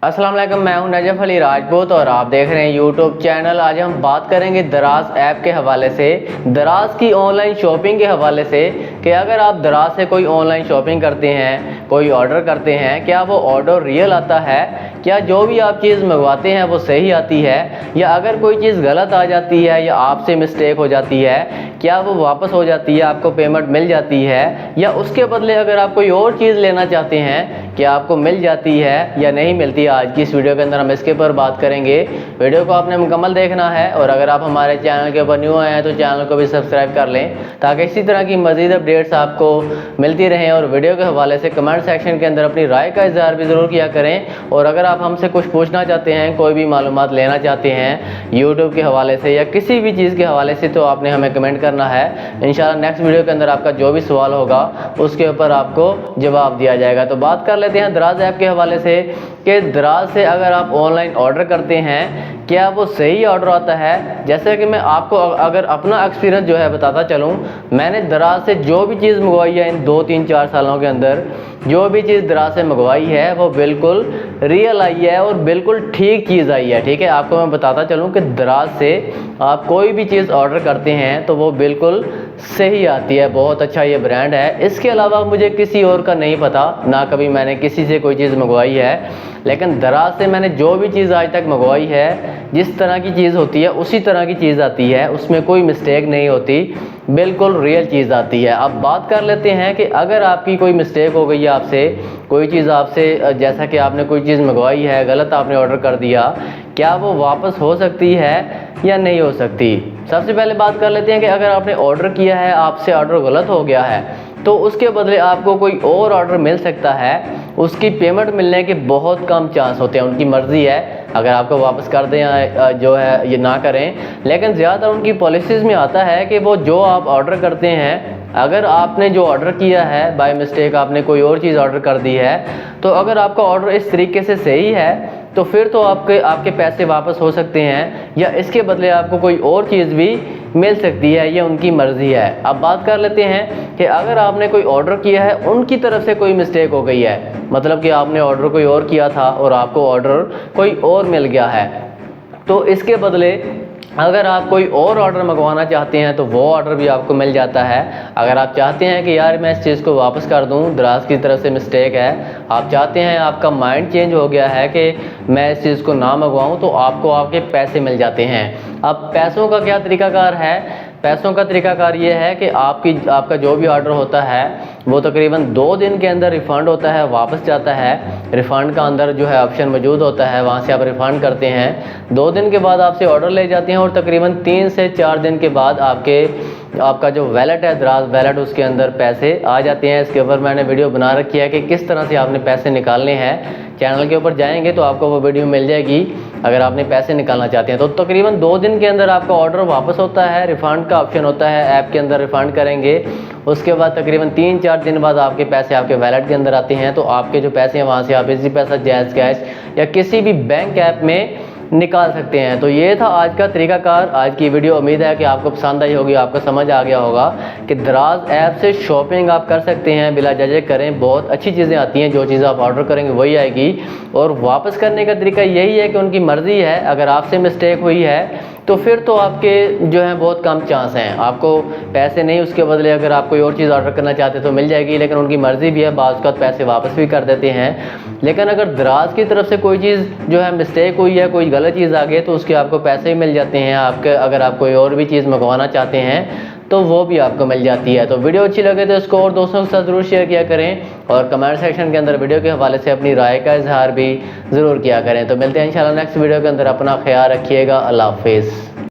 अस्सलाम वालेकुम, मैं हूं नजफ अली राजपूत और आप देख रहे हैं यूट्यूब चैनल। आज हम बात करेंगे दराज ऐप के हवाले से, दराज की ऑनलाइन शॉपिंग के हवाले से कि अगर आप दराज से कोई ऑनलाइन शॉपिंग करते हैं, कोई ऑर्डर करते हैं, क्या वो ऑर्डर रियल आता है, क्या जो भी आप चीज़ मंगवाते हैं वो सही आती है, या अगर कोई चीज़ गलत आ जाती है या आपसे मिस्टेक हो जाती है क्या वो वापस हो जाती है, आपको पेमेंट मिल जाती है, या उसके बदले अगर आप कोई और चीज़ लेना चाहते हैं क्या आपको मिल जाती है या नहीं मिलती। आज की इस वीडियो के अंदर हम इसके ऊपर बात करेंगे। वीडियो को आपने मुकम्मल देखना है और अगर आप हमारे चैनल के ऊपर न्यू आए हैं तो चैनल को भी सब्सक्राइब कर लें ताकि इसी तरह की मज़ीद अपडेट्स आपको मिलती रहें। और वीडियो के हवाले से कमेंट सेक्शन के अंदर अपनी राय का इज़हार भी ज़रूर किया करें। और अगर आप हमसे कुछ पूछना चाहते हैं, कोई भी मालूमात लेना चाहते हैं यूट्यूब के हवाले से या किसी भी चीज़ के हवाले से, तो आपने हमें कमेंट करना है। इंशाल्लाह नेक्स्ट वीडियो के अंदर आपका जो भी सवाल होगा उसके ऊपर आपको जवाब दिया जाएगा। तो बात कर लेते हैं दराज ऐप के हवाले से कि दराज से अगर आप ऑनलाइन ऑर्डर करते हैं क्या वो सही ऑर्डर आता है। जैसे कि मैं आपको अगर अपना एक्सपीरियंस जो है बताता चलूँ, मैंने दराज से जो भी चीज़ मंगवाई है इन 2 3 4 सालों के अंदर, जो भी चीज़ दराज से मंगवाई है वो बिल्कुल रियल आई है और बिल्कुल ठीक चीज़ आई है। ठीक है, आपको मैं बताता चलूँ कि दराज से आप कोई भी चीज़ ऑर्डर करते हैं तो वो बिल्कुल सही आती है। बहुत अच्छा ये ब्रांड है। इसके अलावा मुझे किसी और का नहीं पता, ना कभी मैंने किसी से कोई चीज़ मंगवाई है, लेकिन दराज से मैंने जो भी चीज़ आज तक मंगवाई है जिस तरह की चीज़ होती है उसी तरह की चीज़ आती है, उसमें कोई मिस्टेक नहीं होती, बिल्कुल रियल चीज़ आती है। अब बात कर लेते हैं कि अगर आपकी कोई मिस्टेक हो गई है, आपसे कोई चीज़ आपसे जैसा कि आपने कोई चीज़ मंगवाई है, गलत आपने ऑर्डर कर दिया, क्या वो वापस हो सकती है या नहीं हो सकती। सबसे पहले बात कर लेते हैं कि अगर आपने ऑर्डर किया है, आपसे ऑर्डर गलत हो गया है तो उसके बदले आपको कोई और ऑर्डर मिल सकता है। उसकी पेमेंट मिलने के बहुत कम चांस होते हैं। उनकी मर्ज़ी है अगर आपको वापस कर दें या जो है ये ना करें, लेकिन ज़्यादातर उनकी पॉलिसीज़ में आता है कि वो जो आप ऑर्डर करते हैं, अगर आपने जो ऑर्डर किया है बाय मिस्टेक आपने कोई और चीज़ ऑर्डर कर दी है, तो अगर आपका ऑर्डर इस तरीके से सही है तो फिर तो आपके पैसे वापस हो सकते हैं या इसके बदले आपको कोई और चीज़ भी मिल सकती है, ये उनकी मर्ज़ी है। अब बात कर लेते हैं कि अगर आपने कोई ऑर्डर किया है, उनकी तरफ से कोई मिस्टेक हो गई है, मतलब कि आपने ऑर्डर कोई और किया था और आपको ऑर्डर कोई और मिल गया है, तो इसके बदले अगर आप कोई और ऑर्डर मंगवाना चाहते हैं तो वो ऑर्डर भी आपको मिल जाता है। अगर आप चाहते हैं कि यार मैं इस चीज़ को वापस कर दूं, दराज की तरफ से मिस्टेक है, आप चाहते हैं, आपका माइंड चेंज हो गया है कि मैं इस चीज़ को ना मंगवाऊं, तो आपको आपके पैसे मिल जाते हैं। अब पैसों का क्या तरीकाकार है? पैसों का तरीकाकार ये है कि आपका जो भी ऑर्डर होता है वो तकरीबन 2 दिन के अंदर रिफ़ंड होता है, वापस जाता है। रिफ़ंड का अंदर जो है ऑप्शन मौजूद होता है, वहाँ से आप रिफ़ंड करते हैं। 2 दिन के बाद आपसे ऑर्डर ले जाते हैं और तकरीबन 3 से 4 दिन के बाद आपका जो वैलेट है, दराज वैलेट, उसके अंदर पैसे आ जाते हैं। इसके ऊपर मैंने वीडियो बना रखी है कि किस तरह से आपने पैसे निकालने हैं। चैनल के ऊपर जाएंगे तो आपको वो वीडियो मिल जाएगी अगर आपने पैसे निकालना चाहते हैं। तो तकरीबन 2 दिन के अंदर आपका ऑर्डर वापस होता है, रिफ़ंड का ऑप्शन होता है, ऐप के अंदर रिफ़ंड करेंगे। उसके बाद तकरीबन 3-4 दिन बाद आपके पैसे आपके वैलेट के अंदर आते हैं। तो आपके जो पैसे हैं वहाँ से आप इजी पैसा, जैज़ कैश या किसी भी बैंक ऐप में निकाल सकते हैं। तो ये था आज का तरीकाकार, आज की वीडियो। उम्मीद है कि आपको पसंद आई होगी, आपको समझ आ गया होगा कि दराज ऐप से शॉपिंग आप कर सकते हैं, बिला झिझक करें। बहुत अच्छी चीज़ें आती हैं, जो चीज़ आप ऑर्डर करेंगे वही आएगी। और वापस करने का तरीका यही है कि उनकी मर्ज़ी है, अगर आपसे मिस्टेक हुई है तो फिर तो आपके जो है बहुत कम चांस हैं, आपको पैसे नहीं, उसके बदले अगर आप कोई और चीज़ ऑर्डर करना चाहते तो मिल जाएगी। लेकिन उनकी मर्ज़ी भी है, बाज़ का पैसे वापस भी कर देते हैं। लेकिन अगर दराज की तरफ से कोई चीज़ जो है मिस्टेक हुई है, कोई गलत चीज़ आ गई, तो उसके आपको पैसे भी मिल जाते हैं। आपके अगर आप कोई और भी चीज़ मंगवाना चाहते हैं तो वो भी आपको मिल जाती है। तो वीडियो अच्छी लगे तो इसको और दोस्तों के साथ ज़रूर शेयर किया करें और कमेंट सेक्शन के अंदर वीडियो के हवाले से अपनी राय का इजहार भी ज़रूर किया करें। तो मिलते हैं इंशाल्लाह नेक्स्ट वीडियो के अंदर। अपना ख्याल रखिएगा। अल्लाह हाफिज़।